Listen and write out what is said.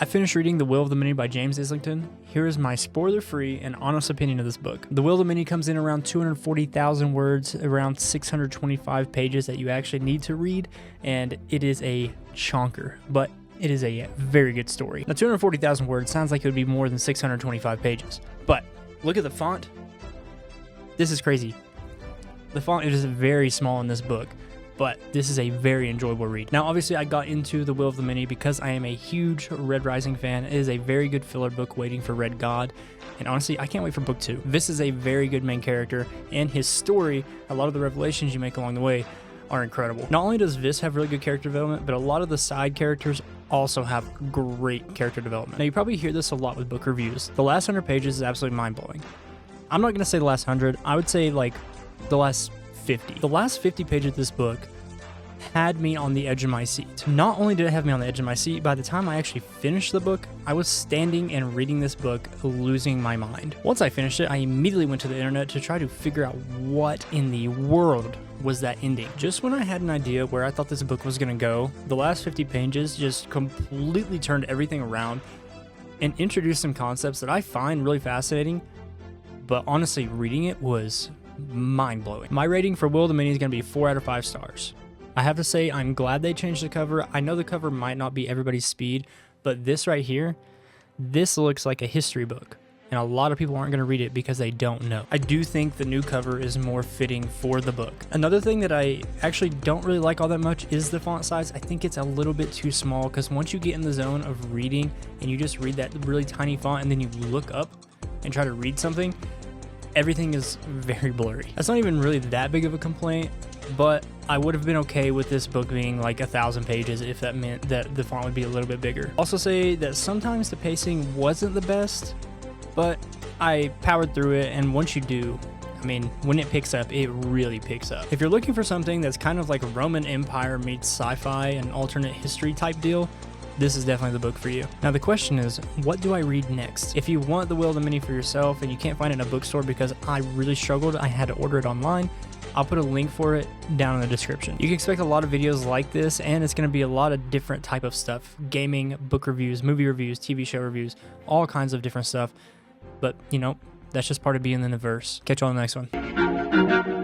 I finished reading The Will of the Many by James Islington. Here is my spoiler-free and honest opinion of this book. The Will of the Many comes in around 240,000 words, around 625 pages that you actually need to read, and it is a chonker, but it is a very good story. Now, 240,000 words sounds like it would be more than 625 pages, but look at the font. This is crazy. The font is very small in this book, but this is a very enjoyable read. Now, obviously, I got into The Will of the Many because I am a huge Red Rising fan. It is a very good filler book waiting for Red God, and honestly, I can't wait for book 2. This is a very good main character, and his story, a lot of the revelations you make along the way, are incredible. Not only does Viss have really good character development, but a lot of the side characters also have great character development. Now, you probably hear this a lot with book reviews. The last 100 pages is absolutely mind-blowing. I'm not going to say the last 100. I would say, like, the last 50. The last 50 pages of this book had me on the edge of my seat. Not only did it have me on the edge of my seat, by the time I actually finished the book, I was standing and reading this book, losing my mind. Once I finished it, I immediately went to the internet to try to figure out what in the world was that ending. Just when I had an idea where I thought this book was going to go, the last 50 pages just completely turned everything around and introduced some concepts that I find really fascinating, but honestly, reading it was mind-blowing. My rating for Will of the Many is going to be 4 out of 5 stars. I have to say, I'm glad they changed the cover. I know the cover might not be everybody's speed, but this right here, this looks like a history book, and a lot of people aren't going to read it because they don't know. I do think the new cover is more fitting for the book. Another thing that I actually don't really like all that much is the font size. I think it's a little bit too small, because once you get in the zone of reading and you just read that really tiny font and then you look up and try to read something, everything is very blurry. That's not even really that big of a complaint, but I would have been okay with this book being like 1,000 pages if that meant that the font would be a little bit bigger. Also say that sometimes the pacing wasn't the best, but I powered through it, and once you do, I mean, when it picks up, it really picks up. If you're looking for something that's kind of like Roman Empire meets sci-fi and alternate history type deal, this is definitely the book for you. Now the question is, what do I read next? If you want The Will of the Many for yourself and you can't find it in a bookstore because I really struggled, I had to order it online, I'll put a link for it down in the description. You can expect a lot of videos like this, and it's going to be a lot of different type of stuff. Gaming, book reviews, movie reviews, TV show reviews, all kinds of different stuff. But, you know, that's just part of being in the verse. Catch you on the next one.